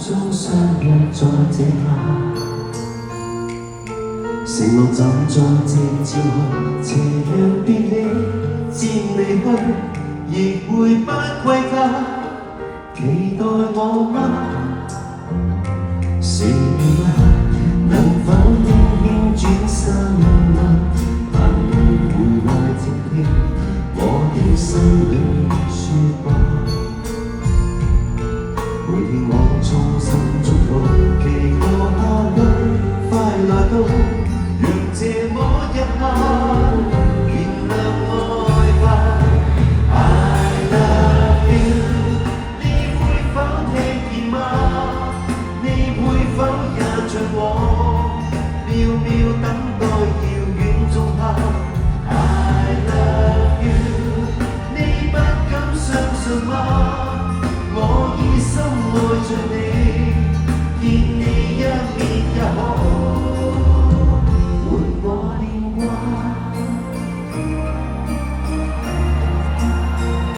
中相約在這刻，承諾站在夕照後，斜陽別你漸離去，亦會不歸家。期待我嗎？是嗎？能否輕輕轉身嗎？但回來靜聽我的心裏說話。每天我衷心祝福，祈求下去快來到，讓這麼一刻原諒愛吧。I love you， 你會否聽見嗎？你會否也像我，秒秒等